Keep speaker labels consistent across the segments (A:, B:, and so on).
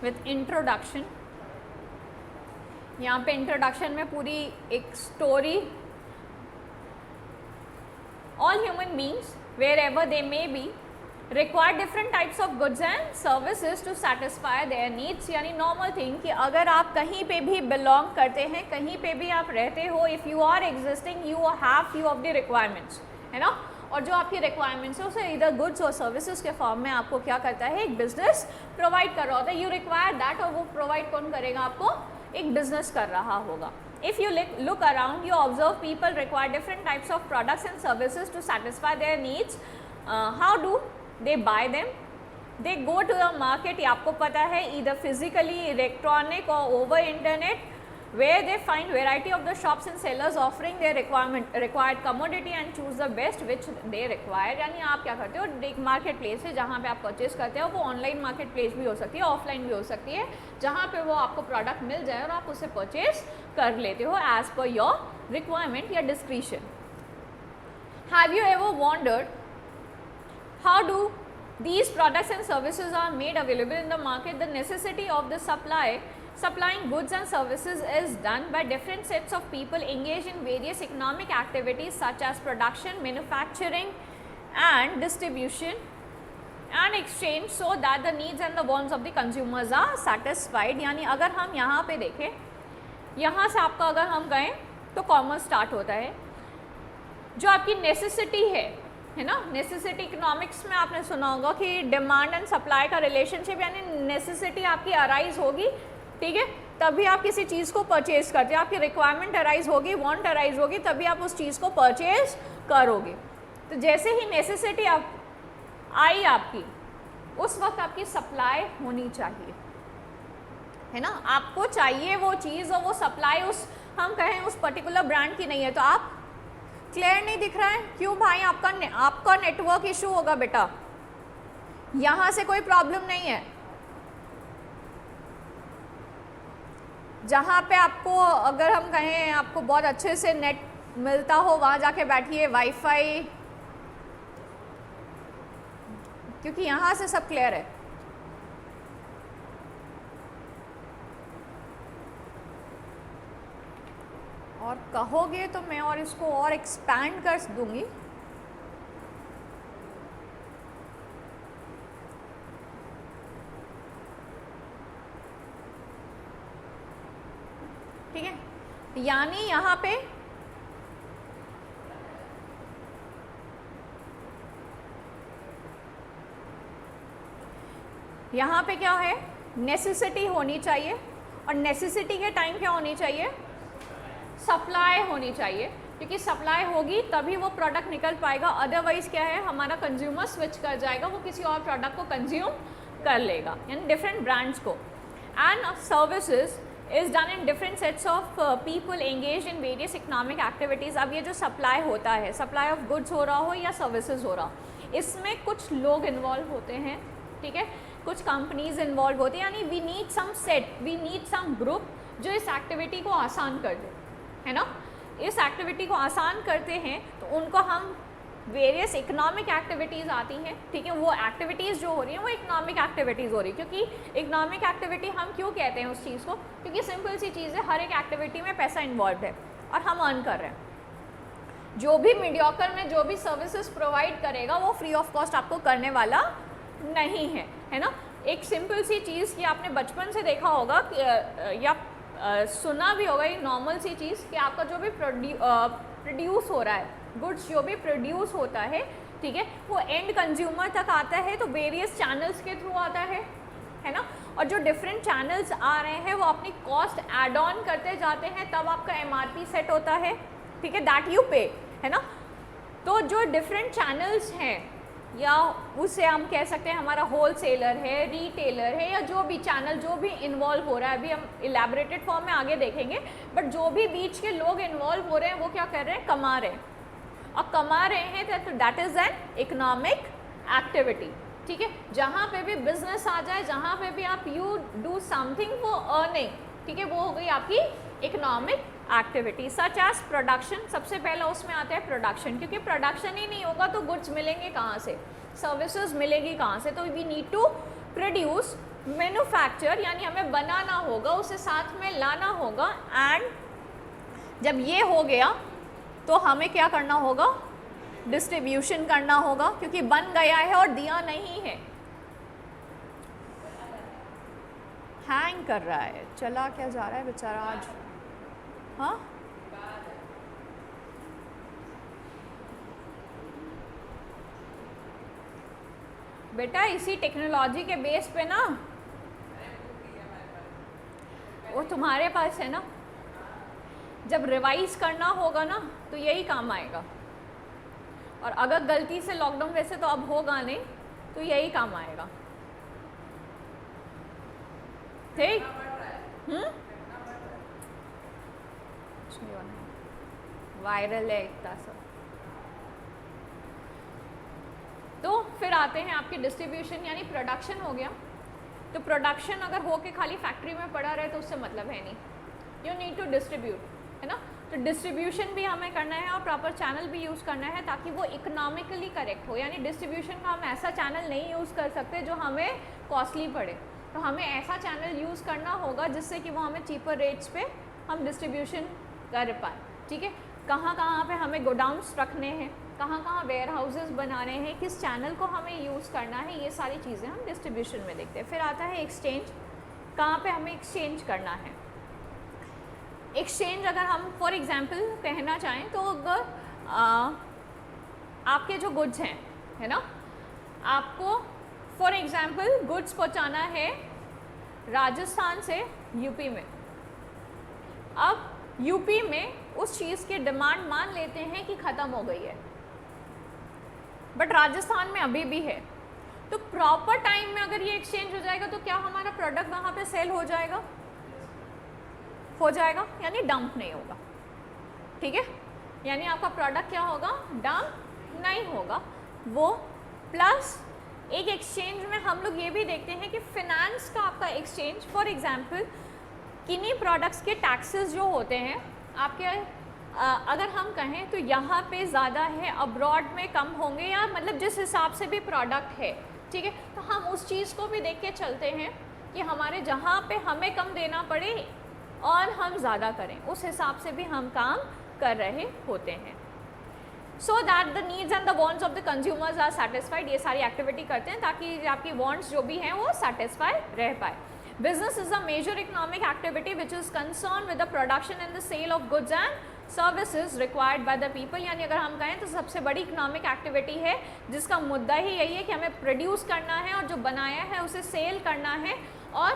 A: With introduction. यहाँ पे introduction में पूरी एक story, all human beings wherever they may be require different types of goods and services to satisfy their needs, यानी normal thing कि अगर आप कहीं पे भी बिलोंग करते हैं, कहीं पे भी आप रहते हो, if you are existing you have few of the requirements, है ना। और जो आपकी रिक्वायरमेंट्स है उसे इधर गुड्स और सर्विसेज के फॉर्म में आपको क्या करता है, एक बिजनेस प्रोवाइड कर रहा होता है। यू रिक्वायर दैट, और वो प्रोवाइड कौन करेगा आपको, एक बिजनेस कर रहा होगा। If you look around, you observe people require different types of products and services to satisfy their needs. How do they buy them? They go to the market, ये आपको पता है, either physically, electronic or over internet, where they find variety of the shops and sellers offering their required commodity and choose the best which they require। यानी आप क्या करते हो, एक मार्केट प्लेस है जहाँ पे आप परचेज करते हो, वो ऑनलाइन मार्केट प्लेस भी हो सकती है, ऑफलाइन भी हो सकती है, जहाँ पे वो आपको प्रोडक्ट मिल जाए और आप उसे परचेज कर लेते हो एज पर योर रिक्वायरमेंट या discretion. Have you ever wandered how do these products and services are made available in the market? The necessity of the supplying goods and services is done by different sets of people engaged in various economic activities such as production, manufacturing and distribution and exchange, so that the needs and the wants of the consumers are satisfied। यानी अगर हम यहाँ पे देखें, यहाँ से आपका अगर हम गए तो कॉमर्स स्टार्ट होता है। जो आपकी नेसेसिटी है ना, नेसेसिटी इकोनॉमिक्स में आपने सुना होगा कि डिमांड एंड सप्लाई का रिलेशनशिप, यानी नेसेसिटी आपकी अराइज होगी, ठीक है, तभी आप किसी चीज़ को परचेज करते हैं। आपकी रिक्वायरमेंट अराइज होगी, वांट अराइज होगी, तभी आप उस चीज़ को परचेज करोगे। तो जैसे ही नेसेसिटी आप आई आपकी, उस वक्त आपकी सप्लाई होनी चाहिए, है ना। आपको चाहिए वो चीज़ और वो सप्लाई उस, हम कहें उस पर्टिकुलर ब्रांड की नहीं है। तो आप क्लियर नहीं दिख रहा है, क्यों भाई, आपका नेटवर्क इशू होगा बेटा, यहाँ से कोई प्रॉब्लम नहीं है। जहाँ पे आपको, अगर हम कहें आपको बहुत अच्छे से नेट मिलता हो, वहाँ जाके बैठिए, वाईफाई, क्योंकि यहाँ से सब क्लियर है। और कहोगे तो मैं और इसको और एक्सपैंड कर दूंगी। ठीक है, यानी यहाँ पे क्या है, नेसेसिटी होनी चाहिए, और नेसेसिटी के टाइम क्या होनी चाहिए, सप्लाई होनी चाहिए, क्योंकि सप्लाई होगी तभी वो प्रोडक्ट निकल पाएगा। अदरवाइज क्या है, हमारा कंज्यूमर स्विच कर जाएगा, वो किसी और प्रोडक्ट को कंज्यूम कर लेगा, यानी डिफरेंट ब्रांड्स को। And services is done in different sets of people engage in various economic activities. अब ये जो सप्लाई होता है, सप्लाई ऑफ गुड्स हो रहा हो या सर्विसेज हो रहा हो, इसमें कुछ लोग इन्वॉल्व होते हैं, ठीक है, कुछ कंपनीज इन्वॉल्व होती हैं, यानी we need some set, we need some group जो इस एक्टिविटी को आसान कर दे, है ना। इस एक्टिविटी को आसान करते हैं तो उनको हम वेरियस इकोनॉमिक एक्टिविटीज़ आती हैं, ठीक है, वो एक्टिविटीज़ जो हो रही हैं वो इकोनॉमिक एक्टिविटीज़ हो रही है। क्योंकि इकोनॉमिक एक्टिविटी हम क्यों कहते हैं उस चीज़ को, क्योंकि सिंपल सी चीज़ है, हर एक एक्टिविटी में पैसा इन्वॉल्व है और हम अर्न कर रहे हैं। जो भी मीडियोकर में जो भी सर्विसेज प्रोवाइड करेगा वो फ्री ऑफ कॉस्ट आपको करने वाला नहीं है, है ना। एक सिंपल सी चीज़ कि आपने बचपन से देखा होगा या सुना भी होगा, ये नॉर्मल सी चीज़ कि आपका जो भी प्रोड्यूस हो रहा है, गुड्स जो भी प्रोड्यूस होता है, ठीक है, वो एंड कंज्यूमर तक आता है तो वेरियस चैनल्स के थ्रू आता है ना। और जो डिफरेंट चैनल्स आ रहे हैं वो अपनी कॉस्ट ऐड ऑन करते जाते हैं, तब आपका MRP सेट होता है, ठीक है, दैट यू पे, है ना। तो जो डिफरेंट चैनल्स हैं, या उसे हम कह सकते हैं हमारा होलसेलर है, रिटेलर है, या जो भी चैनल जो भी इन्वॉल्व हो रहा है, अभी हम इलेबोरेटेड फॉर्म में आगे देखेंगे, बट जो भी बीच के लोग इन्वॉल्व हो रहे हैं वो क्या कर रहे हैं, कमा रहे हैं, और कमा रहे हैं तो that is an economic activity, ठीक है। जहाँ पे भी बिजनेस आ जाए, जहाँ पे भी आप you do something for earning, ठीक है, वो हो गई आपकी economic activity. Such as production, सबसे पहला उसमें आता है प्रोडक्शन, क्योंकि प्रोडक्शन ही नहीं होगा तो गुड्स मिलेंगे कहाँ से, सर्विसेज मिलेगी कहाँ से, तो we need to produce manufacture यानी हमें बनाना होगा, उसे साथ में लाना होगा, एंड जब ये हो गया तो हमें क्या करना होगा, डिस्ट्रीब्यूशन करना होगा, क्योंकि बन गया है और दिया नहीं है। हैंग कर रहा है, चला क्या जा रहा है बेचारा आज। हाँ बेटा इसी टेक्नोलॉजी के बेस पे ना, वो तुम्हारे पास है ना, जब रिवाइज करना होगा ना तो यही काम आएगा। और अगर गलती से लॉकडाउन, वैसे तो अब होगा नहीं, तो यही काम आएगा। ठीक? वायरल है इतना सब। तो फिर आते हैं आपके डिस्ट्रीब्यूशन यानी प्रोडक्शन हो गया। तो प्रोडक्शन अगर हो के खाली फैक्ट्री में पड़ा रहे तो उससे मतलब है नहीं, यू नीड टू डिस्ट्रीब्यूट, है ना। तो डिस्ट्रीब्यूशन भी हमें करना है और प्रॉपर चैनल भी यूज़ करना है ताकि वो इकोनॉमिकली करेक्ट हो। यानी डिस्ट्रीब्यूशन का हम ऐसा चैनल नहीं यूज़ कर सकते जो हमें कॉस्टली पड़े, तो हमें ऐसा चैनल यूज़ करना होगा जिससे कि वो हमें चीपर रेट्स पे हम डिस्ट्रीब्यूशन कर पाए। ठीक है, कहाँ कहाँ पे हमें गोडाउन्स रखने हैं, कहाँ कहाँ वेयर हाउसेज बनाने हैं, किस चैनल को हमें यूज़ करना है, ये सारी चीज़ें हम डिस्ट्रीब्यूशन में देखते हैं। फिर आता है एक्सचेंज, कहाँ पे हमें एक्सचेंज करना है। एक्सचेंज अगर हम फॉर एग्जांपल कहना चाहें तो अगर आपके जो गुड्स हैं, है ना, आपको फॉर एग्जांपल गुड्स पहुंचाना है राजस्थान से यूपी में। अब यूपी में उस चीज़ की डिमांड मान लेते हैं कि ख़त्म हो गई है, बट राजस्थान में अभी भी है। तो प्रॉपर टाइम में अगर ये एक्सचेंज हो जाएगा तो क्या हमारा प्रोडक्ट वहाँ पे सेल हो जाएगा, हो जाएगा, यानी डंप नहीं होगा। ठीक है, यानी आपका प्रोडक्ट क्या होगा, डंप नहीं होगा वो। प्लस एक एक्सचेंज में हम लोग ये भी देखते हैं कि फिनेंस का आपका एक्सचेंज, फॉर एग्जांपल किन्हीं प्रोडक्ट्स के टैक्सेस जो होते हैं आपके, अगर हम कहें तो यहाँ पे ज़्यादा है, अब्रॉड में कम होंगे, या मतलब जिस हिसाब से भी प्रोडक्ट है। ठीक है, तो हम उस चीज़ को भी देख के चलते हैं कि हमारे जहाँ पे हमें कम देना पड़े और हम ज़्यादा करें, उस हिसाब से भी हम काम कर रहे होते हैं। So that the needs and the wants of the consumers are satisfied. ये सारी एक्टिविटी करते हैं ताकि आपकी वांट्स जो भी हैं वो सेटिस्फाई रह पाए। Business is a major economic activity which is concern with the production and the sale of goods and services required by the people. यानी अगर हम कहें तो सबसे बड़ी इकोनॉमिक एक्टिविटी है जिसका मुद्दा ही यही है कि हमें प्रोड्यूस करना है और जो बनाया है उसे सेल करना है। और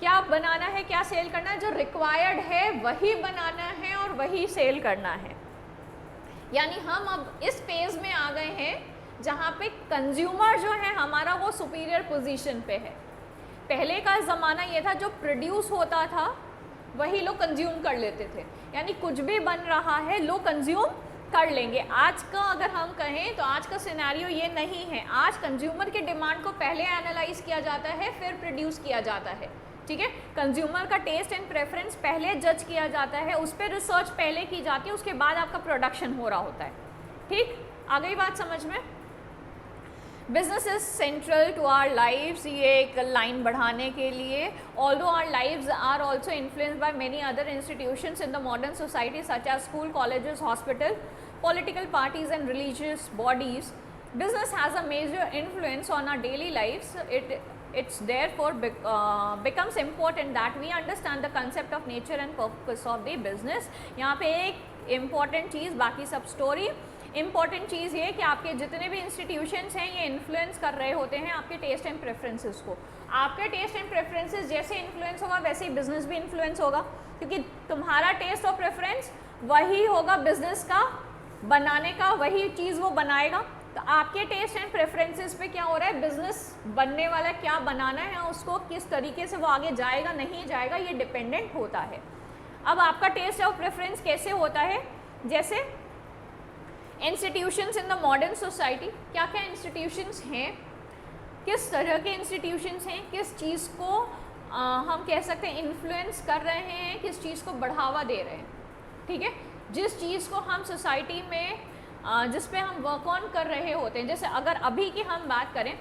A: क्या बनाना है, क्या सेल करना है, जो रिक्वायर्ड है वही बनाना है और वही सेल करना है। यानी हम अब इस फेज में आ गए हैं जहाँ पे कंज्यूमर जो है हमारा वो सुपीरियर पोजीशन पे है। पहले का ज़माना ये था जो प्रोड्यूस होता था वही लोग कंज्यूम कर लेते थे, यानी कुछ भी बन रहा है लोग कंज्यूम कर लेंगे। आज का अगर हम कहें तो आज का सिनेरियो ये नहीं है। आज कंज्यूमर के डिमांड को पहले एनालाइज किया जाता है फिर प्रोड्यूस किया जाता है। ठीक है, कंज्यूमर का टेस्ट एंड प्रेफरेंस पहले जज किया जाता है, उस पर रिसर्च पहले की जाती है, उसके बाद आपका प्रोडक्शन हो रहा होता है। ठीक, आ गई बात समझ में। Business is central to our lives, ये एक लाइन बढ़ाने के लिए, although our lives are also influenced by many other institutions in the modern society such as school, colleges, hospital, political parties and religious bodies. Business has a major influence on our daily lives. It's therefore becomes important that we understand the concept of nature and purpose of the business. यहाँ पे एक important चीज़, बाकी सब story, important चीज़ ये कि आपके जितने भी institutions हैं ये influence कर रहे होते हैं आपके taste and preferences को। आपके taste and preferences जैसे influence होगा वैसे ही business भी influence होगा, क्योंकि तुम्हारा taste और preference वही होगा business का बनाने का, वही चीज़ वो बनाएगा। तो आपके टेस्ट एंड प्रेफरेंसेस पे क्या हो रहा है, बिजनेस बनने वाला क्या बनाना है, उसको किस तरीके से वो आगे जाएगा नहीं जाएगा, ये डिपेंडेंट होता है। अब आपका टेस्ट और प्रेफरेंस कैसे होता है, जैसे institutions in the modern society, क्या क्या इंस्टीट्यूशंस हैं, किस तरह के इंस्टीट्यूशंस हैं, किस चीज़ को हम कह सकते हैं इन्फ्लुएंस कर रहे हैं, किस चीज़ को बढ़ावा दे रहे हैं। ठीक है, जिस चीज़ को हम सोसाइटी में जिस पे हम वर्क ऑन कर रहे होते हैं, जैसे अगर अभी की हम बात करें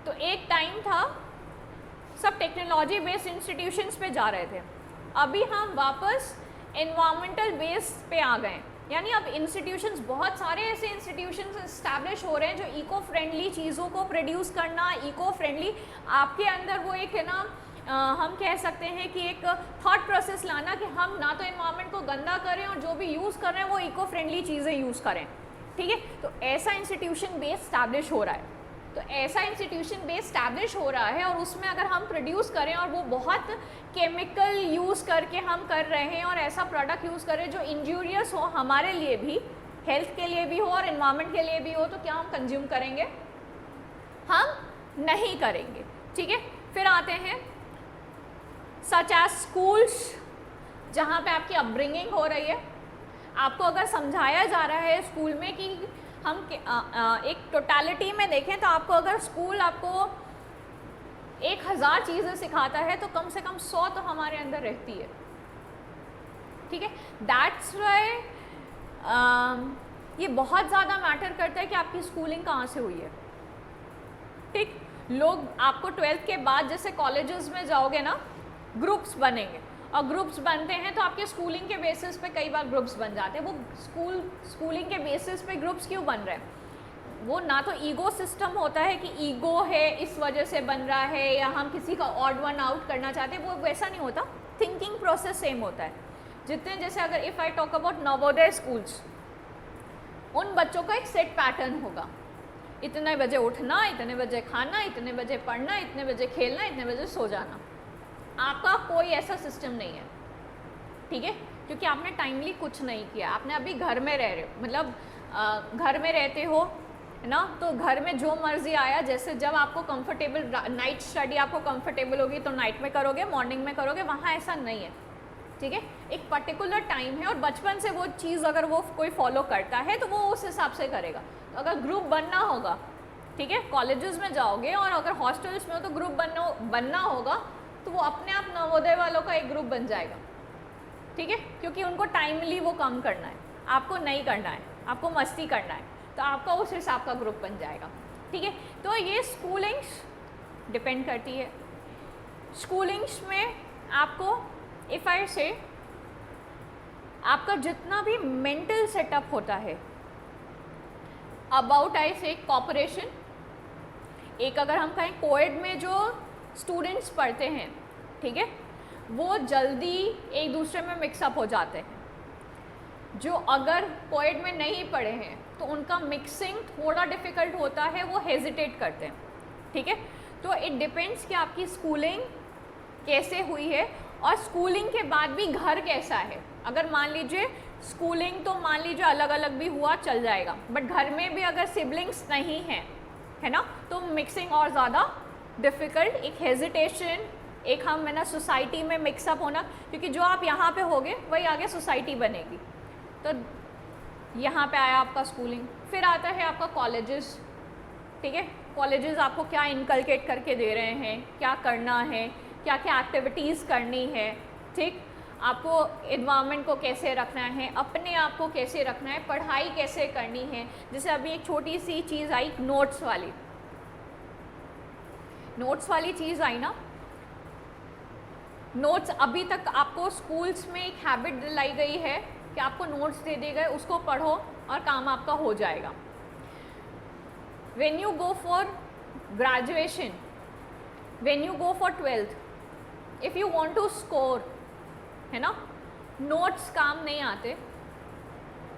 A: तो एक टाइम था सब टेक्नोलॉजी बेस्ड इंस्टीट्यूशंस पे जा रहे थे, अभी हम वापस एनवायरमेंटल बेस पे आ गए। यानी अब इंस्टीट्यूशंस, बहुत सारे ऐसे इंस्टीट्यूशंस इस्टेब्लिश हो रहे हैं जो इको फ्रेंडली चीज़ों को प्रोड्यूस करना, इको फ्रेंडली आपके अंदर वो एक है ना, हम कह सकते हैं कि एक थॉट प्रोसेस लाना कि हम ना तो एनवायरनमेंट को गंदा करें और जो भी यूज़ कर रहे हैं वो इको फ्रेंडली चीज़ें यूज़ करें, ठीक है। तो ऐसा इंस्टीट्यूशन बेस इस्टेब्लिश हो रहा है, तो ऐसा इंस्टीट्यूशन बेस इस्टेब्लिश हो रहा है और उसमें अगर हम प्रोड्यूस करें और वो बहुत केमिकल यूज़ करके हम कर रहे हैं और ऐसा प्रोडक्ट यूज़ करें जो इंजूरियस हो हमारे लिए भी, हेल्थ के लिए भी हो और एनवायरनमेंट के लिए भी हो, तो क्या हम कंज्यूम करेंगे? हम नहीं करेंगे, ठीक है। फिर आते हैं सच एज स्कूल्स, जहाँ पे आपकी अपब्रिंगिंग हो रही है, आपको अगर समझाया जा रहा है स्कूल में कि हम एक टोटलिटी में देखें तो आपको अगर स्कूल आपको 1000 चीज़ें सिखाता है तो कम से कम 100 तो हमारे अंदर रहती है, ठीक है। दैट्स वाई ये बहुत ज़्यादा मैटर करता है कि आपकी स्कूलिंग कहाँ से हुई है, ठीक। लोग आपको 12th के बाद जैसे कॉलेजेस में जाओगे ना, ग्रुप्स बनेंगे और ग्रुप्स बनते हैं तो आपके स्कूलिंग के बेसिस पे कई बार ग्रुप्स बन जाते हैं। वो स्कूलिंग के बेसिस पे ग्रुप्स क्यों बन रहे हैं? वो ना तो ईगो सिस्टम होता है कि ईगो है इस वजह से बन रहा है या हम किसी का ऑड वन आउट करना चाहते हैं, वो वैसा नहीं होता। थिंकिंग प्रोसेस सेम होता है। जितने जैसे अगर if I talk about Navodaya schools, उन बच्चों का एक सेट पैटर्न होगा, इतने बजे उठना, इतने बजे खाना, इतने बजे पढ़ना, इतने बजे खेलना, इतने बजे सो जाना। आपका कोई ऐसा सिस्टम नहीं है, ठीक है, क्योंकि आपने टाइमली कुछ नहीं किया। आपने अभी घर में रह रहे हो, मतलब घर में रहते हो है ना, तो घर में जो मर्जी आया, जैसे जब आपको कंफर्टेबल, नाइट स्टडी आपको कंफर्टेबल होगी तो नाइट में करोगे, मॉर्निंग में करोगे, वहाँ ऐसा नहीं है, ठीक है। एक पर्टिकुलर टाइम है और बचपन से वो चीज़ अगर वो कोई फॉलो करता है तो वो उस हिसाब से करेगा। तो अगर ग्रुप बनना होगा, ठीक है, कॉलेजेस में जाओगे और अगर हॉस्टल्स में हो तो ग्रुप बनना होगा, तो वो अपने आप नवोदय वालों का एक ग्रुप बन जाएगा, ठीक है, क्योंकि उनको टाइमली वो काम करना है, आपको नहीं करना है, आपको मस्ती करना है, तो आपका उस हिसाब का ग्रुप बन जाएगा, ठीक है। तो ये स्कूलिंग्स डिपेंड करती है। स्कूलिंग्स में आपको इफ़ आई से आपका जितना भी मेंटल सेटअप होता है अबाउट आई से कॉपरेशन, एक अगर हम कहें कोएड में जो स्टूडेंट्स पढ़ते हैं, ठीक है, वो जल्दी एक दूसरे में मिक्सअप हो जाते हैं। जो अगर कोएड में नहीं पढ़े हैं तो उनका मिक्सिंग थोड़ा डिफ़िकल्ट होता है, वो हेजिटेट करते हैं, ठीक है। तो इट डिपेंड्स कि आपकी स्कूलिंग कैसे हुई है और स्कूलिंग के बाद भी घर कैसा है। अगर मान लीजिए स्कूलिंग तो मान लीजिए अलग अलग भी हुआ चल जाएगा, बट घर में भी अगर सिबलिंग्स नहीं हैं, है ना, तो मिक्सिंग और ज़्यादा डिफ़िकल्ट, एक हेजिटेशन, एक हम है ना सोसाइटी में मिक्सअप होना, क्योंकि जो आप यहाँ पे होगे वही आगे सोसाइटी बनेगी। तो यहाँ पे आया आपका स्कूलिंग। फिर आता है आपका कॉलेजेस, ठीक है। कॉलेजेस आपको क्या इनकलकेट करके दे रहे हैं, क्या करना है, क्या क्या एक्टिविटीज़ करनी है, ठीक, आपको एनवायरनमेंट को कैसे रखना है, अपने आप को कैसे रखना है, पढ़ाई कैसे करनी है। जैसे अभी एक छोटी सी चीज़ आई, नोट्स वाली चीज़ आई ना, नोट्स अभी तक आपको स्कूल्स में एक हैबिट दिलाई गई है कि आपको नोट्स दे दिए गए, उसको पढ़ो और काम आपका हो जाएगा। When you go for graduation, when you go for 12th, if you want to score, है ना, नोट्स काम नहीं आते,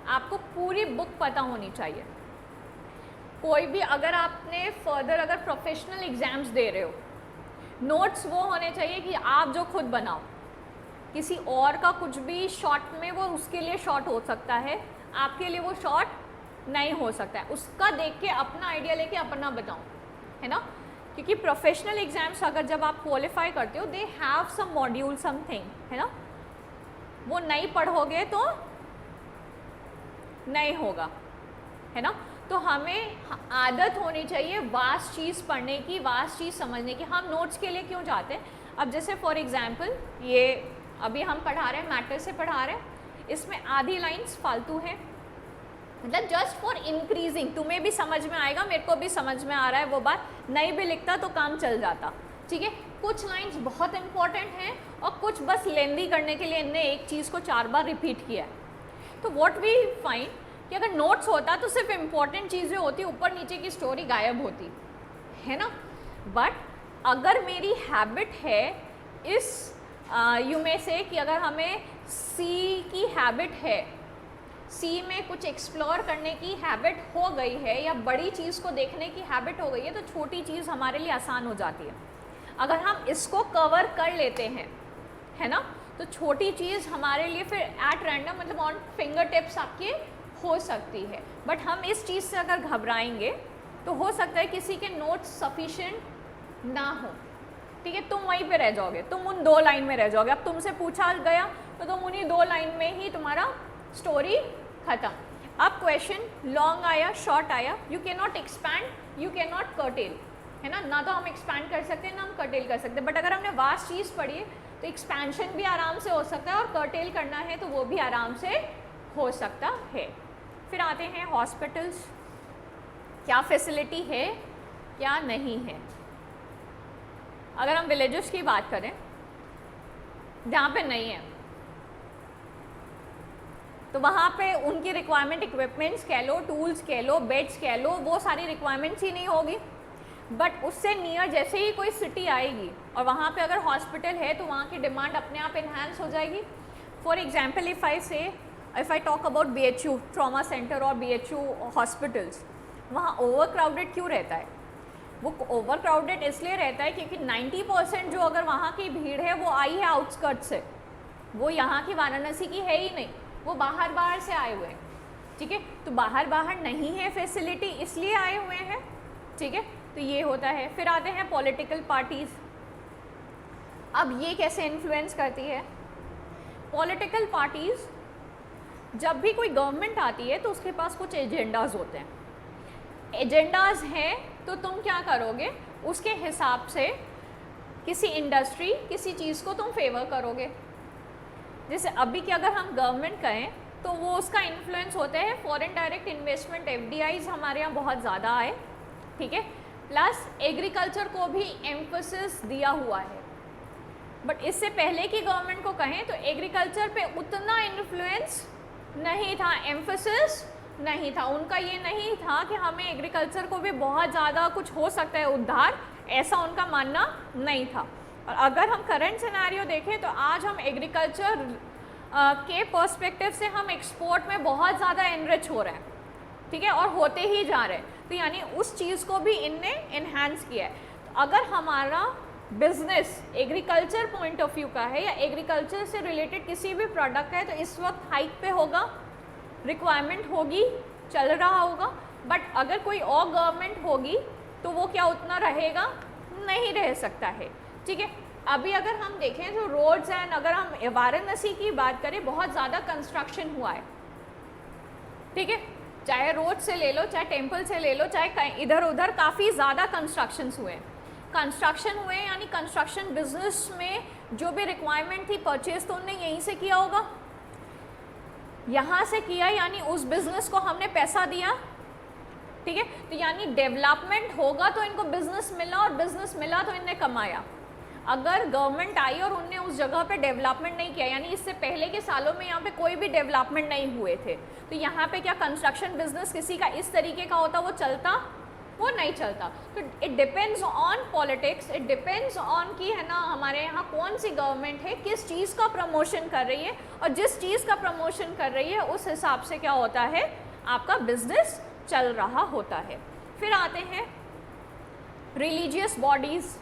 A: आपको पूरी बुक पता होनी चाहिए। कोई भी अगर आपने फर्दर अगर प्रोफेशनल एग्ज़ाम्स दे रहे हो, नोट्स वो होने चाहिए कि आप जो खुद बनाओ, किसी और का कुछ भी शॉर्ट में वो उसके लिए शॉर्ट हो सकता है, आपके लिए वो शॉर्ट नहीं हो सकता है। उसका देख के अपना आइडिया लेके अपना बताओ, है ना, क्योंकि प्रोफेशनल एग्ज़ाम्स अगर जब आप क्वालिफाई करते हो, they have some module something, है ना, वो नहीं पढ़ोगे तो नहीं होगा, है ना। तो हमें आदत होनी चाहिए वास्ट चीज़ पढ़ने की, वास्ट चीज़ समझने की। हम नोट्स के लिए क्यों जाते हैं? अब जैसे फॉर एग्जांपल ये अभी हम पढ़ा रहे हैं, मैटर से पढ़ा रहे हैं, इसमें आधी लाइंस फालतू हैं, मतलब जस्ट फॉर इंक्रीजिंग, तुम्हें भी समझ में आएगा, मेरे को भी समझ में आ रहा है वो बात, नहीं भी लिखता तो काम चल जाता, ठीक है, कुछ लाइंस बहुत इंपॉर्टेंट हैं और कुछ बस लेंदी करने के लिए इनने एक चीज़ को 4 बार रिपीट किया है। तो व्हाट वी फाइंड कि अगर नोट्स होता तो सिर्फ इम्पॉर्टेंट चीज़ें होती, ऊपर नीचे की स्टोरी गायब होती है ना। बट अगर मेरी हैबिट है इस यू में से कि अगर हमें सी की हैबिट है, सी में कुछ एक्सप्लोर करने की हैबिट हो गई है या बड़ी चीज़ को देखने की हैबिट हो गई है, तो छोटी चीज़ हमारे लिए आसान हो जाती है। अगर हम इसको कवर कर लेते हैं, है ना, तो छोटी चीज़ हमारे लिए फिर एट रैंडम मतलब ऑन फिंगर टिप्स आपके हो सकती है। बट हम इस चीज़ से अगर घबराएंगे तो हो सकता है किसी के नोट्स सफिशिएंट ना हो, ठीक है, तुम वहीं पे रह जाओगे, तुम उन 2 लाइन में रह जाओगे। अब तुमसे पूछा गया तो तुम उन्हीं 2 लाइन में ही तुम्हारा स्टोरी ख़त्म। अब क्वेश्चन लॉन्ग आया, शॉर्ट आया, you can not expand, you can not cartel, है ना, ना तो हम एक्सपैंड कर सकते हैं ना हम कर्टेल कर सकते हैं। बट अगर हमने वास्ट चीज़ पढ़ी है तो एक्सपेंशन भी आराम से हो सकता है और कर्टेल करना है तो वो भी आराम से हो सकता है। फिर आते हैं हॉस्पिटल्स, क्या फैसिलिटी है क्या नहीं है। अगर हम विलेजेस की बात करें जहाँ पे नहीं है तो वहाँ पे उनकी रिक्वायरमेंट इक्विपमेंट्स कह लो, टूल्स कह लो, बेड्स कह लो, वो सारी रिक्वायरमेंट्स ही नहीं होगी। बट उससे नियर जैसे ही कोई सिटी आएगी और वहाँ पे अगर हॉस्पिटल है तो वहाँ की डिमांड अपने आप इन्हांस हो जाएगी। For example if I talk about BHU trauma centre और BHU हॉस्पिटल्स, वहाँ ओवर क्राउडेड क्यों रहता है? वो ओवर क्राउडेड इसलिए रहता है क्योंकि 90% जो अगर वहाँ की भीड़ है वो आई है आउटस्कर्ट से, वो यहाँ की वाराणसी की है ही नहीं, वो बाहर से आए हुए हैं, ठीक है। तो बाहर नहीं है फैसिलिटी इसलिए आए हुए हैं, ठीक है, तो ये होता है। फिर आते हैं पॉलिटिकल पार्टीज़। अब ये कैसे इन्फ्लुएंस करती है? पॉलिटिकल पार्टीज़ जब भी कोई गवर्नमेंट आती है तो उसके पास कुछ एजेंडाज होते हैं। एजेंडाज हैं तो तुम क्या करोगे, उसके हिसाब से किसी इंडस्ट्री किसी चीज़ को तुम फेवर करोगे। जैसे अभी की अगर हम गवर्नमेंट कहें तो वो उसका इन्फ्लुएंस होता है फॉरेन डायरेक्ट इन्वेस्टमेंट FDIs हमारे यहाँ बहुत ज़्यादा आए, ठीक है, प्लस एग्रीकल्चर को भी एम्फोसिस दिया हुआ है। बट इससे पहले की गवर्नमेंट को कहें तो एग्रीकल्चर पे उतना इन्फ्लुएंस नहीं था, एम्फोसिस नहीं था, उनका ये नहीं था कि हमें एग्रीकल्चर को भी बहुत ज़्यादा कुछ हो सकता है उद्धार, ऐसा उनका मानना नहीं था। और अगर हम करंट सिनेरियो देखें तो आज हम एग्रीकल्चर के पर्सपेक्टिव से हम एक्सपोर्ट में बहुत ज़्यादा एनरिच हो रहे हैं, ठीक है, और होते ही जा रहे हैं। तो यानी उस चीज़ को भी इनने इन्हांस किया है। तो अगर हमारा business agriculture point of view का है या एग्रीकल्चर से रिलेटेड किसी भी प्रोडक्ट है तो इस वक्त हाइक पे होगा, रिक्वायरमेंट होगी, चल रहा होगा। बट अगर कोई और गवर्नमेंट होगी तो वो क्या उतना रहेगा? नहीं रह सकता है, ठीक है। अभी अगर हम देखें जो रोड्स एंड अगर हम वाराणसी की बात करें बहुत ज़्यादा कंस्ट्रक्शन हुआ है, ठीक है, चाहे रोड से ले लो, चाहे टेम्पल से ले लो, चाहे इधर उधर काफ़ी ज़्यादा कंस्ट्रक्शंस हुए हैं। कंस्ट्रक्शन हुए यानी कंस्ट्रक्शन बिजनेस में जो भी रिक्वायरमेंट थी परचेज तो उनने यहीं से किया होगा, यहाँ से किया, यानी उस बिज़नेस को हमने पैसा दिया, ठीक है। तो यानी डेवलपमेंट होगा तो इनको बिज़नेस मिला और बिज़नेस मिला तो इनने कमाया। अगर गवर्नमेंट आई और उनने उस जगह पे डेवलपमेंट नहीं किया, यानी इससे पहले के सालों में यहाँ पे कोई भी डेवलपमेंट नहीं हुए थे, तो यहाँ पे क्या कंस्ट्रक्शन बिजनेस किसी का इस तरीके का होता, वो चलता? वो नहीं चलता। तो it depends on politics, it depends on कि है ना हमारे यहाँ कौन सी गवर्नमेंट है, किस चीज़ का प्रमोशन कर रही है, और जिस चीज़ का प्रमोशन कर रही है उस हिसाब से क्या होता है, आपका बिजनेस चल रहा होता है। फिर आते हैं रिलीजियस बॉडीज़।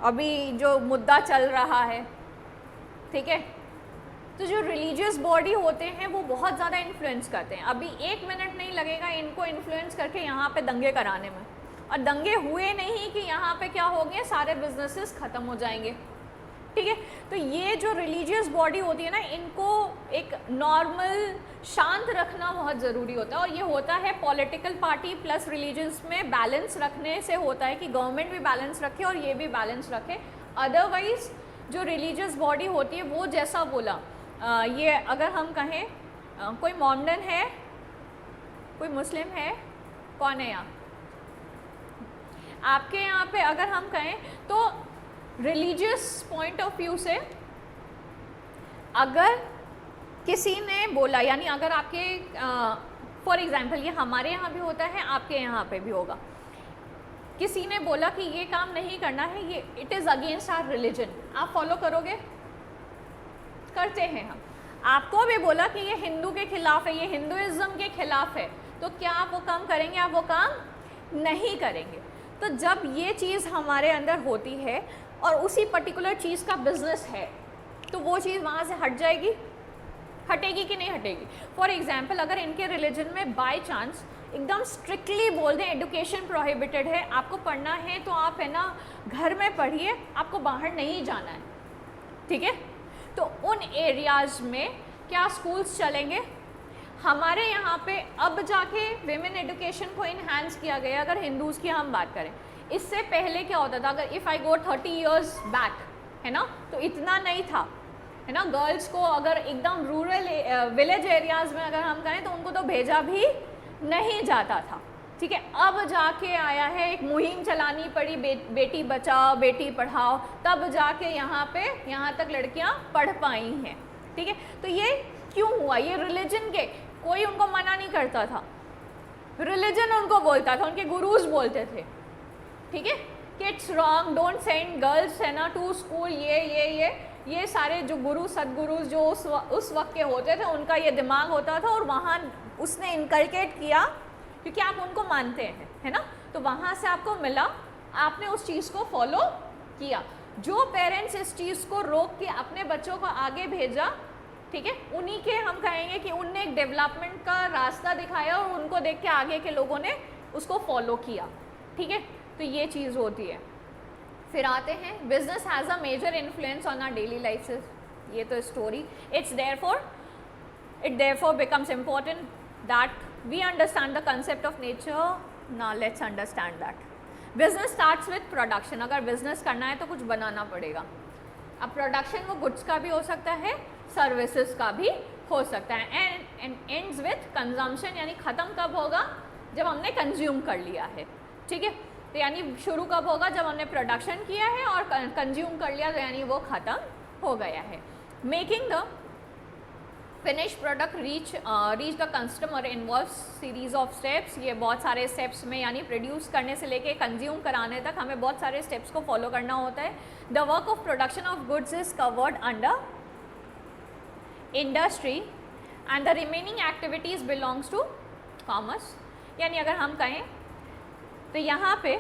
A: अभी जो मुद्दा चल रहा है, ठीक है, तो जो रिलीजियस बॉडी होते हैं वो बहुत ज़्यादा इन्फ्लुएंस करते हैं। अभी 1 मिनट नहीं लगेगा इनको इन्फ्लुएंस करके यहाँ पे दंगे कराने में, और दंगे हुए नहीं कि यहाँ पे क्या हो गए, सारे बिजनेसेस ख़त्म हो जाएंगे, ठीक है। तो ये जो रिलीजियस बॉडी होती है ना, इनको एक नॉर्मल शांत रखना बहुत ज़रूरी होता है, और ये होता है पॉलिटिकल पार्टी प्लस रिलीजन्स में बैलेंस रखने से होता है कि गवर्नमेंट भी बैलेंस रखे और ये भी बैलेंस रखे। अदरवाइज़ जो रिलीजियस बॉडी होती है वो जैसा बोला, ये अगर हम कहें कोई मोमडन है, कोई मुस्लिम है, कौन है यहाँ? आपके यहाँ पे अगर हम कहें तो रिलीजियस पॉइंट ऑफ व्यू से अगर किसी ने बोला, यानी अगर आपके फॉर एग्जांपल ये हमारे यहाँ भी होता है, आपके यहाँ पे भी होगा, किसी ने बोला कि ये काम नहीं करना है, ये it is against our religion, आप फॉलो करोगे? करते हैं हम। आपको भी बोला कि ये हिंदू के खिलाफ है, ये हिंदुइज्म के खिलाफ है, तो क्या आप वो काम करेंगे? आप वो काम नहीं करेंगे। तो जब ये चीज़ हमारे अंदर होती है और उसी पर्टिकुलर चीज़ का बिजनेस है, तो वो चीज़ वहाँ से हट जाएगी, हटेगी कि नहीं हटेगी? फॉर एग्जाम्पल अगर इनके रिलीजन में बाय चांस एकदम स्ट्रिक्टली बोल दें एडुकेशन प्रोहिबिटेड है, आपको पढ़ना है तो आप है ना घर में पढ़िए, आपको बाहर नहीं जाना है, ठीक है? तो उन एरियाज़ में क्या स्कूल्स चलेंगे? हमारे यहाँ पे अब जाके विमेन एजुकेशन को इन्हांस किया गया। अगर हिंदूज़ की हम बात करें, इससे पहले क्या होता था? अगर if I go 30 years back, है ना, तो इतना नहीं था, है ना। गर्ल्स को अगर एकदम रूरल विलेज एरियाज़ में अगर हम कहें तो उनको तो भेजा भी नहीं जाता था, ठीक है। अब जाके आया है, एक मुहिम चलानी पड़ी, बेटी बचाओ बेटी पढ़ाओ, तब जाके यहाँ तक लड़कियाँ पढ़ पाई हैं, ठीक है। तो ये क्यों हुआ? ये रिलीजन के, कोई उनको मना नहीं करता था, रिलीजन उनको बोलता था, उनके गुरुज बोलते थे, ठीक है, कि it's wrong, don't send girls, है ना, टू स्कूल। ये सारे जो गुरु सदगुरु जो उस वक्त के होते थे, उनका ये दिमाग होता था और वहाँ उसने इनकलकेट किया, क्योंकि आप उनको मानते हैं, है ना, तो वहाँ से आपको मिला, आपने उस चीज़ को फॉलो किया। जो पेरेंट्स इस चीज़ को रोक के अपने बच्चों को आगे भेजा, ठीक है, उन्हीं के हम कहेंगे कि उनने एक डेवलपमेंट का रास्ता दिखाया और उनको देख के आगे के लोगों ने उसको फॉलो किया, ठीक है। तो ये चीज़ होती है। फिर आते हैं, business has a major influence on our daily life. ये तो story, it therefore becomes important that we understand the concept of nature. Now let's understand that business starts with production. अगर बिजनेस करना है तो कुछ बनाना पड़ेगा। अब प्रोडक्शन वो गुड्स का भी हो सकता है, सर्विसेज का भी हो सकता है, एंड एंड्स विथ कंजम्पशन, यानी ख़त्म कब होगा? जब हमने कंज्यूम कर लिया है, ठीक है। तो यानी शुरू कब होगा? जब हमने प्रोडक्शन किया है और कंज्यूम कर लिया, तो यानी वो ख़त्म हो गया है। Making the finish product reach the customer involve series of steps. ये बहुत सारे स्टेप्स में, यानी प्रोड्यूस करने से लेके कंज्यूम कराने तक हमें बहुत सारे स्टेप्स को फॉलो करना होता है। The work of production of goods is covered under industry and the remaining activities belongs to commerce. यानी अगर हम कहें तो यहाँ पे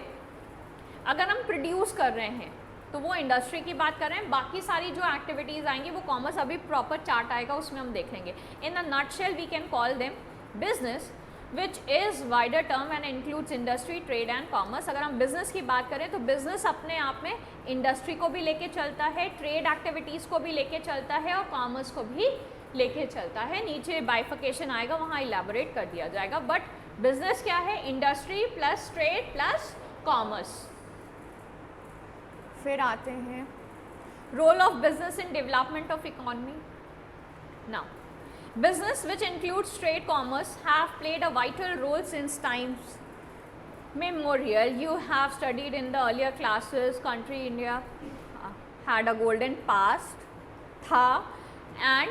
A: अगर हम प्रोड्यूस कर रहे हैं तो वो इंडस्ट्री की बात कर रहे हैं, बाकी सारी जो एक्टिविटीज़ आएंगी वो कॉमर्स। अभी प्रॉपर चार्ट आएगा, उसमें हम देखेंगे। In a nutshell we can call them business which is wider term and includes industry, trade and commerce. अगर हम बिजनेस की बात करें तो बिजनेस अपने आप में इंडस्ट्री को भी लेके चलता है, ट्रेड एक्टिविटीज़ को भी लेके चलता है और कॉमर्स को भी लेके चलता है। नीचे बाइफिकेशन आएगा, वहाँ इलेबोरेट कर दिया जाएगा। बट बिजनेस क्या है? Industry plus trade plus commerce. फिर आते हैं role of business in development of economy. Now business which includes trade commerce have played a vital role since times memorial. You have studied in the earlier classes, country India had a golden past tha, and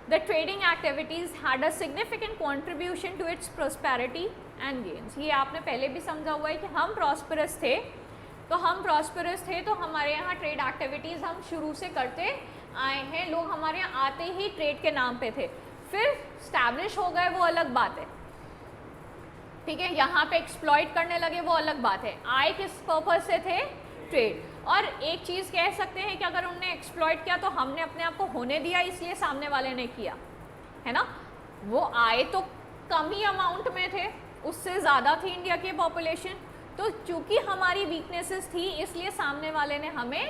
A: the trading activities had a significant contribution to its prosperity and gains. ये आपने पहले भी समझा हुआ है कि हम prosperous थे, तो हमारे यहाँ ट्रेड एक्टिविटीज़ हम शुरू से करते आए हैं। लोग हमारे यहाँ आते ही ट्रेड के नाम पे थे, फिर स्टैब्लिश हो गए, वो अलग बात है, ठीक है। यहाँ पे एक्सप्लॉइट करने लगे, वो अलग बात है। आए किस पर्पस से थे? ट्रेड। और एक चीज़ कह सकते हैं कि अगर उनने एक्सप्लॉइट किया तो हमने अपने आप को होने दिया, इसलिए सामने वाले ने किया, है ना। वो आए तो कम ही अमाउंट में थे, उससे ज़्यादा थी इंडिया की पॉपुलेशन, तो चूँकि हमारी वीकनेसेस थी इसलिए सामने वाले ने हमें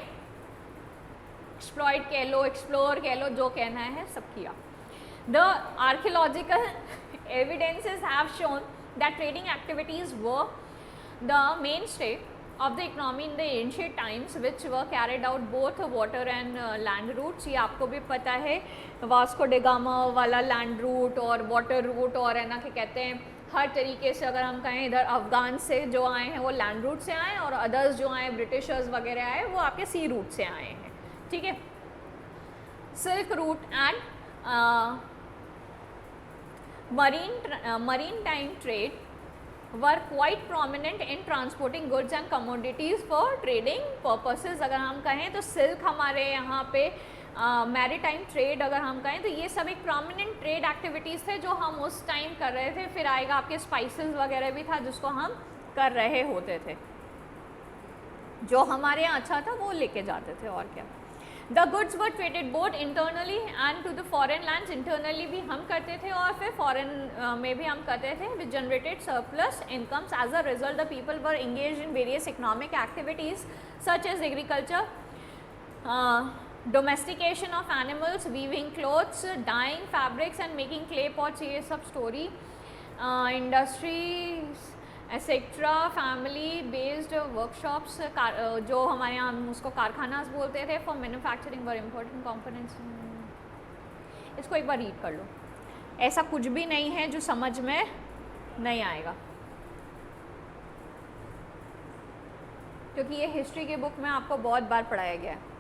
A: एक्सप्लॉइट कह लो, एक्सप्लोर कह लो, जो कहना है सब किया। The archaeological evidences have shown that trading activities were the main stay of the economy in the ancient times which were carried out both water and land routes. ये आपको भी पता है, वास्को डे गामा वाला land route और water root और है ना, क्या कहते हैं, हर तरीके से अगर हम कहें इधर अफ़गान से जो आए हैं वो लैंड रूट से आए हैं, और अदर्स जो आए ब्रिटिशर्स वगैरह आए वो आपके सी रूट से आए हैं, ठीक है। Silk route and maritime trade were quite prominent in transporting goods and commodities for trading purposes। अगर हम कहें तो सिल्क हमारे यहाँ पे मैरीटाइम ट्रेड अगर हम कहें तो ये सब एक प्रोमिनेंट ट्रेड एक्टिविटीज़ थे जो हम उस टाइम कर रहे थे। फिर आएगा आपके स्पाइसेस वगैरह भी था जिसको हम कर रहे होते थे, जो हमारे यहाँ अच्छा था वो लेके जाते थे, और क्या। The goods were traded both internally and to the foreign lands. Internally भी हम करते थे और फिर फॉरेन में भी हम करते थे। Which generated surplus incomes. As a result the people were engage in various economic activities such as agriculture, domestication of animals, weaving clothes, dyeing fabrics and making clay pots, ये सब story, industries etcetera, family based workshops, जो हमारे यहाँ हम उसको कारखानास बोलते थे, for manufacturing were important components. इसको एक बार रीड कर लो, ऐसा कुछ भी नहीं है जो समझ में नहीं आएगा, क्योंकि ये हिस्ट्री की बुक में आपको बहुत बार पढ़ाया गया है।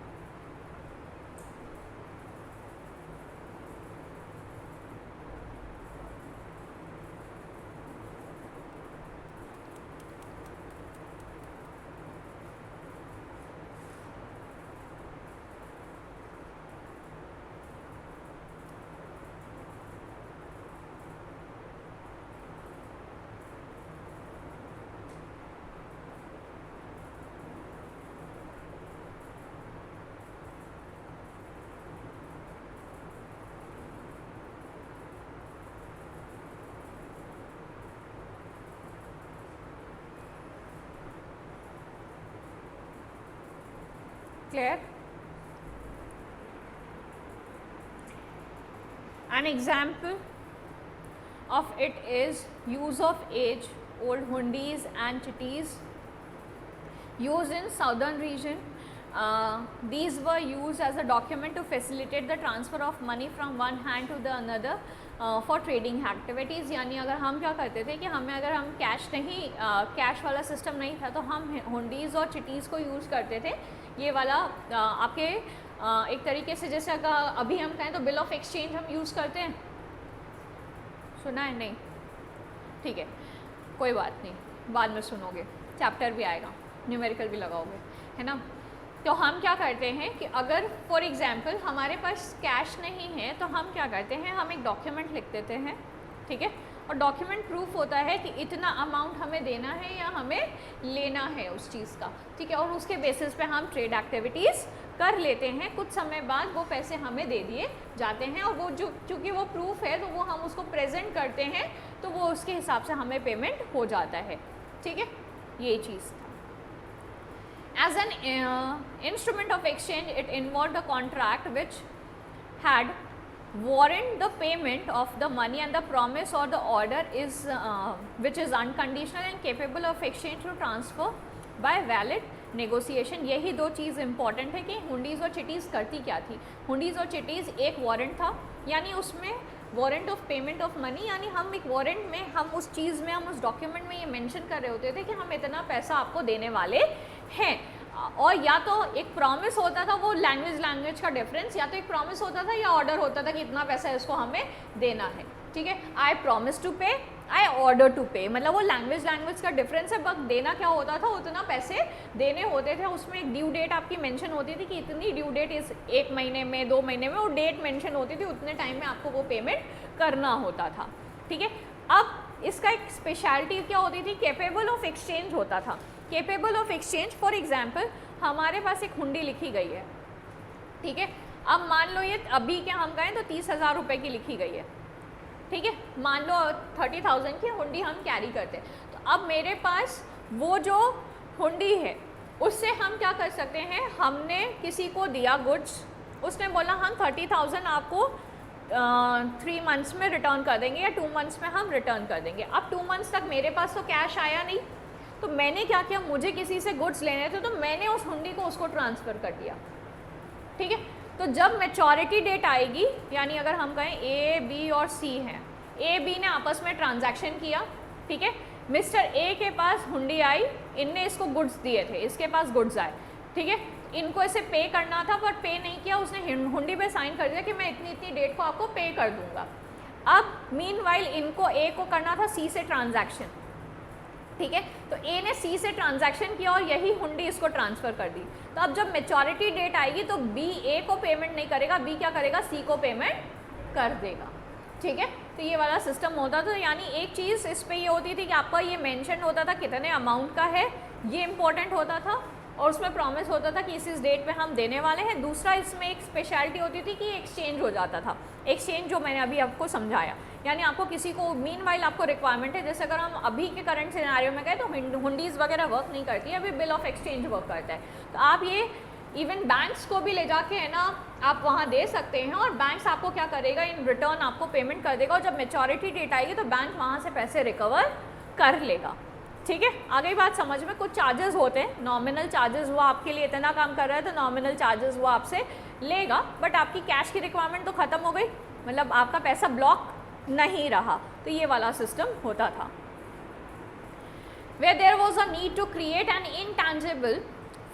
A: Clear? An example of it is use of age-old hundis and chittis used in southern region. These were used as a document to facilitate the transfer of money from one hand to the another for trading activities. यानी अगर हम क्या करते थे कि हमें अगर हम कैश वाला सिस्टम नहीं था तो हम हुंडीज़ और चिटीज़ को यूज़ करते थे। ये वाला आपके एक तरीके से जैसे अगर अभी हम कहें तो बिल ऑफ एक्सचेंज हम यूज़ करते हैं, सुना है? नहीं, ठीक है, कोई बात नहीं, बाद में सुनोगे, चैप्टर भी आएगा, न्यूमेरिकल भी लगाओगे, है ना। तो हम क्या करते हैं कि अगर फॉर एग्जांपल हमारे पास कैश नहीं है तो हम क्या करते हैं, हम एक डॉक्यूमेंट लिख देते हैं, ठीक है, और डॉक्यूमेंट प्रूफ होता है कि इतना अमाउंट हमें देना है या हमें लेना है उस चीज़ का, ठीक है, और उसके बेसिस पे हम ट्रेड एक्टिविटीज़ कर लेते हैं। कुछ समय बाद वो पैसे हमें दे दिए जाते हैं, और वो जो चूँकि वो प्रूफ है तो वो हम उसको प्रेजेंट करते हैं तो वो उसके हिसाब से हमें पेमेंट हो जाता है, ठीक है, ये चीज़। As an instrument of exchange, it involved a contract which had warrant the payment of the money and the promise or the order is which is unconditional and capable of exchange to transfer by valid negotiation। यही दो चीज़ important है कि हुंडीज़ और चिटीज़ करती क्या थी। हुंडीज़ और चिटीज़ एक वारंट था, यानी उसमें warrant of payment of money, यानी हम एक वारंट में हम उस चीज़ में हम उस डॉक्यूमेंट में ये मेंशन कर रहे होते थे कि हम इतना पैसा आपको देने वाले हैं। और या तो एक प्रॉमिस होता था, वो लैंग्वेज का डिफरेंस, या तो एक प्रॉमिस होता था या ऑर्डर होता था कि इतना पैसा इसको हमें देना है, ठीक है। आई प्रॉमिस टू पे, आई ऑर्डर टू पे, मतलब वो लैंग्वेज का डिफरेंस है, बस देना क्या होता था, उतना पैसे देने होते थे। उसमें एक ड्यू डेट आपकी मेंशन होती थी कि इतनी ड्यू डेट इस 1 महीने में 2 महीने में वो डेट मेंशन होती थी, उतने टाइम में आपको वो पेमेंट करना होता था, ठीक है। अब इसका एक स्पेशलिटी क्या होती थी, कैपेबल ऑफ एक्सचेंज होता था। Capable of exchange, for example हमारे पास एक हुंडी लिखी गई है, ठीक है, अब मान लो ये अभी के हम कहें तो 30,000 रुपये की लिखी गई है, ठीक है, मान लो 30,000 की हुंडी हम कैरी करते हैं, तो अब मेरे पास वो जो हुंडी है उससे हम क्या कर सकते हैं, हमने किसी को दिया गुड्स, उसने बोला हम 30,000 आपको 3 मंथ्स में रिटर्न कर देंगे या 2 मंथ्स में हम रिटर्न कर देंगे। अब 2 मंथ्स तक मेरे पास तो कैश आया नहीं, तो मैंने क्या किया, मुझे किसी से गुड्स लेने थे तो मैंने उस हुंडी को उसको ट्रांसफ़र कर दिया, ठीक है। तो जब मैच्योरिटी डेट आएगी, यानी अगर हम कहें ए बी और सी हैं, ए बी ने आपस में ट्रांजैक्शन किया, ठीक है। मिस्टर ए के पास हुंडी आई, इनने इसको गुड्स दिए थे, इसके पास गुड्स आए, ठीक है। इनको इसे पे करना था पर पे नहीं किया, उसने हुंडी पे साइन कर दिया कि मैं इतनी इतनी डेट को आपको पे कर दूंगा। अब मीनवाइल इनको ए को करना था सी से ट्रांजैक्शन, ठीक है। तो ए ने सी से ट्रांजैक्शन किया और यही हुंडी इसको ट्रांसफ़र कर दी। तो अब जब मैच्योरिटी डेट आएगी तो बी ए को पेमेंट नहीं करेगा, बी क्या करेगा, सी को पेमेंट कर देगा, ठीक है। तो ये वाला सिस्टम होता था। यानी एक चीज़ इस पे ये होती थी कि आपका ये मेंशन होता था कितने अमाउंट का है, ये इंपॉर्टेंट होता था, और उसमें प्रॉमिस होता था कि इस डेट पे हम देने वाले हैं। दूसरा इसमें एक स्पेशलिटी होती थी कि एक्सचेंज हो जाता था, एक्सचेंज जो मैंने अभी आपको समझाया। यानी आपको किसी को मीनवाइल आपको रिक्वायरमेंट है, जैसे अगर हम अभी के करंट सिनेरियो में गए तो हुंडीज़ वगैरह वर्क नहीं करती है, अभी बिल ऑफ एक्सचेंज वर्क करता है। तो आप ये इवन बैंक्स को भी ले जाके है ना आप वहाँ दे सकते हैं, और बैंक्स आपको क्या करेगा, इन रिटर्न आपको पेमेंट कर देगा, और जब मैच्योरिटी डेट आएगी तो बैंक वहाँ से पैसे रिकवर कर लेगा, ठीक है। आगे बात समझ में, कुछ चार्जेस होते हैं, नॉमिनल चार्जेस, वो आपके लिए इतना काम कर रहा है तो नॉमिनल चार्जेस वो आपसे लेगा, बट आपकी कैश की रिक्वायरमेंट तो ख़त्म हो गई, मतलब आपका पैसा ब्लॉक नहीं रहा। तो ये वाला सिस्टम होता था। Where there was a need to create an intangible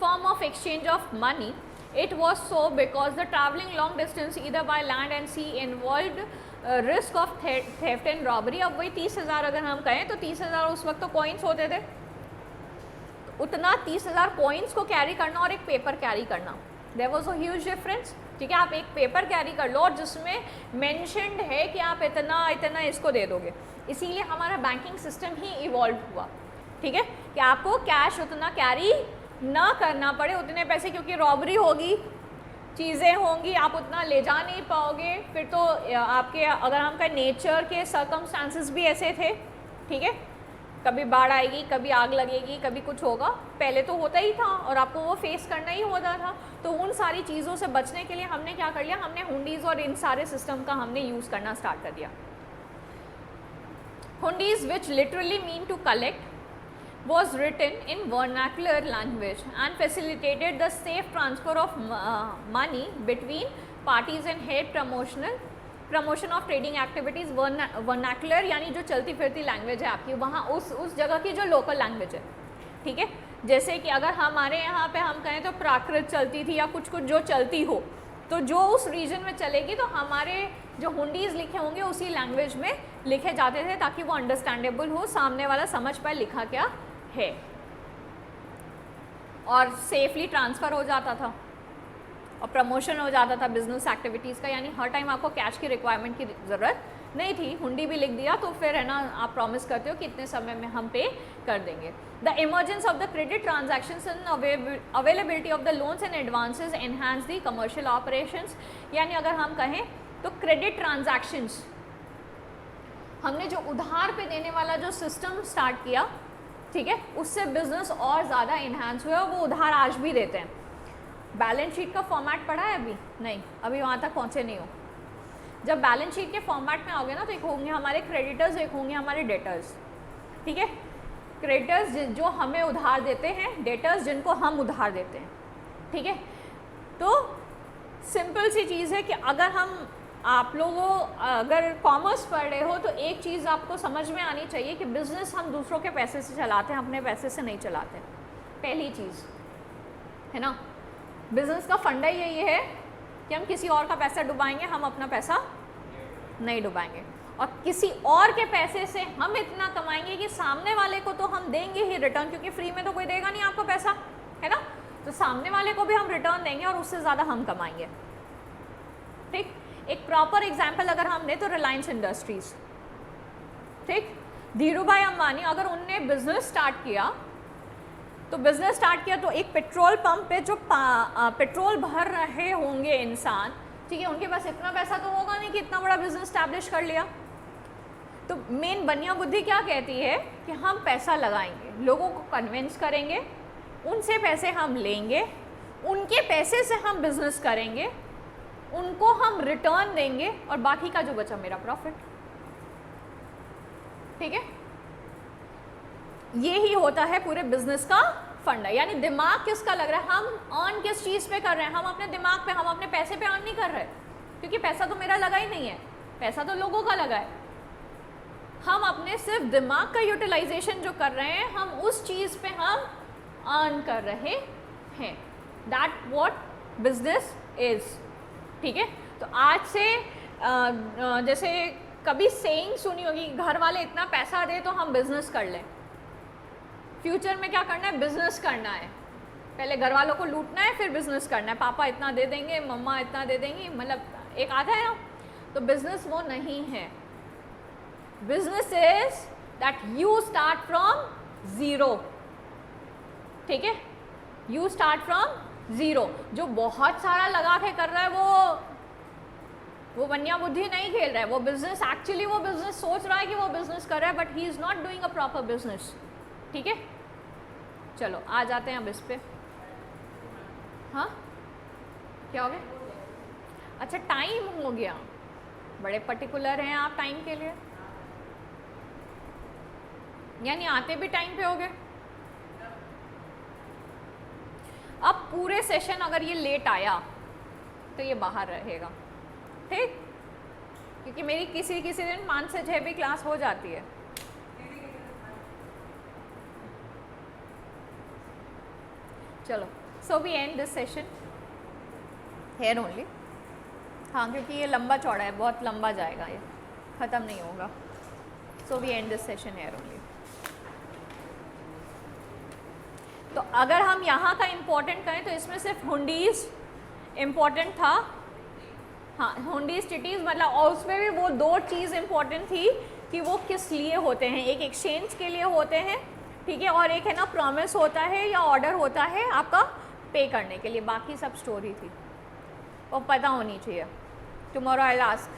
A: form of exchange of money, it was so because the traveling long distance either by land and sea involved risk of theft and robbery। अब वही 30,000 अगर हम कहें तो 30,000 उस वक्त तो coins होते थे, उतना 30,000 कॉइन्स को कैरी करना और एक पेपर कैरी करना, there was a huge difference, ठीक है। आप एक पेपर कैरी कर लो और जिसमें मेंशन्ड है कि आप इतना इतना इसको दे दोगे, इसीलिए हमारा बैंकिंग सिस्टम ही इवॉल्व हुआ, ठीक है, कि आपको कैश उतना कैरी ना करना पड़े उतने पैसे, क्योंकि रॉबरी होगी, चीज़ें होंगी, आप उतना ले जा नहीं पाओगे। फिर तो आपके अगर हम कहें नेचर के सर्कमस्टांसेस भी ऐसे थे, ठीक है, कभी बाढ़ आएगी, कभी आग लगेगी, कभी कुछ होगा, पहले तो होता ही था और आपको वो फेस करना ही होता था। तो उन सारी चीज़ों से बचने के लिए हमने क्या कर लिया, हमने हुंडीज़ और इन सारे सिस्टम का हमने यूज़ करना स्टार्ट कर दिया। हुंडीज़ which literally mean to collect was written in vernacular language and facilitated the safe transfer of money between parties and had promotion of trading activities। vernacular यानी जो चलती फिरती लैंग्वेज है आपकी, वहाँ उस जगह की जो लोकल लैंग्वेज है, ठीक है। जैसे कि अगर हमारे यहाँ पे हम कहें तो प्राकृत चलती थी या कुछ कुछ जो चलती हो, तो जो उस रीजन में चलेगी तो हमारे जो हुंडीज़ लिखे होंगे उसी लैंग्वेज में लिखे जाते थे ताकि वो अंडरस्टैंडेबल हो, सामने वाला समझ पाए लिखा क्या है, और सेफली ट्रांसफ़र हो जाता था और प्रमोशन हो जाता था बिजनेस एक्टिविटीज़ का। यानी हर टाइम आपको कैश की रिक्वायरमेंट की ज़रूरत नहीं थी, हुंडी भी लिख दिया तो फिर है ना आप प्रॉमिस करते हो कि इतने समय में हम पे कर देंगे। The emergence of the credit transactions and availability of the loans and advances enhance the commercial operations. यानी अगर हम कहें तो क्रेडिट ट्रांजैक्शंस, हमने जो उधार पे देने वाला जो सिस्टम स्टार्ट किया, ठीक है, उससे बिजनेस और ज़्यादा इन्हांस हुआ, वो उधार आज भी देते हैं। बैलेंस शीट का फॉर्मेट पढ़ा है अभी नहीं, अभी वहाँ तक पहुँचे नहीं हो। जब बैलेंस शीट के फॉर्मेट में आओगे ना तो एक होंगे हमारे क्रेडिटर्स, एक होंगे हमारे डेटर्स, ठीक है। क्रेडिटर्स जो हमें उधार देते हैं, डेटर्स जिनको हम उधार देते हैं, ठीक है। तो सिंपल सी चीज़ है कि अगर हम आप लोगों अगर कॉमर्स पढ़ रहे हो तो एक चीज़ आपको समझ में आनी चाहिए कि बिज़नेस हम दूसरों के पैसे से चलाते हैं, अपने पैसे से नहीं चलाते। पहली चीज़ है ना, बिज़नेस का फंडा यही है कि हम किसी और का पैसा डुबाएंगे, हम अपना पैसा नहीं डुबाएंगे, और किसी और के पैसे से हम इतना कमाएंगे कि सामने वाले को तो हम देंगे ही रिटर्न, क्योंकि फ्री में तो कोई देगा नहीं आपको पैसा, है ना। तो सामने वाले को भी हम रिटर्न देंगे और उससे ज़्यादा हम कमाएंगे, ठीक। एक प्रॉपर एग्जाम्पल अगर हम दें तो रिलायंस इंडस्ट्रीज़, ठीक, धीरू भाई अंबानी अगर उनने बिजनेस स्टार्ट किया तो एक पेट्रोल पंप पे जो पेट्रोल भर रहे होंगे इंसान, ठीक है, उनके पास इतना पैसा तो होगा नहीं कि इतना बड़ा बिजनेस स्टैब्लिश कर लिया। तो मेन बनिया बुद्धि क्या कहती है कि हम पैसा लगाएंगे, लोगों को कन्विंस करेंगे, उनसे पैसे हम लेंगे, उनके पैसे से हम बिजनेस करेंगे, उनको हम रिटर्न देंगे और बाकी का जो बचा मेरा प्रॉफिट, ठीक है। ये ही होता है पूरे बिजनेस का फंडा। यानी दिमाग किसका लग रहा है, हम अर्न किस चीज़ पे कर रहे हैं, हम अपने दिमाग पे, हम अपने पैसे पे अर्न नहीं कर रहे, क्योंकि पैसा तो मेरा लगा ही नहीं है, पैसा तो लोगों का लगा है, हम अपने सिर्फ दिमाग का यूटिलाइजेशन जो कर रहे हैं, हम उस चीज़ पे हम अर्न कर रहे हैं। That what business is. ठीक है, तो आज से जैसे कभी सेइंग सुनी होगी, घर वाले इतना पैसा दे तो हम बिजनेस कर लें। फ्यूचर में क्या करना है? बिजनेस करना है। पहले घर वालों को लूटना है, फिर बिजनेस करना है। पापा इतना दे देंगे, मम्मा इतना दे देंगी, मतलब एक आता है ना। तो बिजनेस वो नहीं है। Business is that you start from zero. ठीक है, यू स्टार्ट फ्रॉम ज़ीरो। जो बहुत सारा लगा के कर रहा है वो बनिया बुद्धि नहीं खेल रहा है। वो बिजनेस एक्चुअली वो बिजनेस सोच रहा है कि वो बिजनेस कर रहा है, but he is not doing a proper business. ठीक है, चलो आ जाते हैं अब इस पे। हाँ, क्या हो गया? अच्छा, टाइम हो गया। बड़े पर्टिकुलर हैं आप टाइम के लिए, यानी आते भी टाइम पे हो गए। अब पूरे सेशन अगर ये लेट आया तो ये बाहर रहेगा, ठीक? क्योंकि मेरी किसी किसी दिन 5 से 6 भी क्लास हो जाती है। चलो, so we end this session here only. हाँ, क्योंकि ये लंबा चौड़ा है, बहुत लंबा जाएगा, ये ख़त्म नहीं होगा। So we end this session here only. तो अगर हम यहाँ का इम्पोर्टेंट करें तो इसमें सिर्फ हुंडीज़ इम्पोर्टेंट था। हाँ, हुंडीज़ चिटीज़ मतलब, और उसमें भी वो 2 चीज़ इम्पोर्टेंट थी कि वो किस लिए होते हैं। एक एक्सचेंज के लिए होते हैं, ठीक है, और एक है ना प्रॉमिस होता है या ऑर्डर होता है आपका पे करने के लिए। बाकी सब स्टोरी थी, वो पता होनी चाहिए। Tomorrow I will ask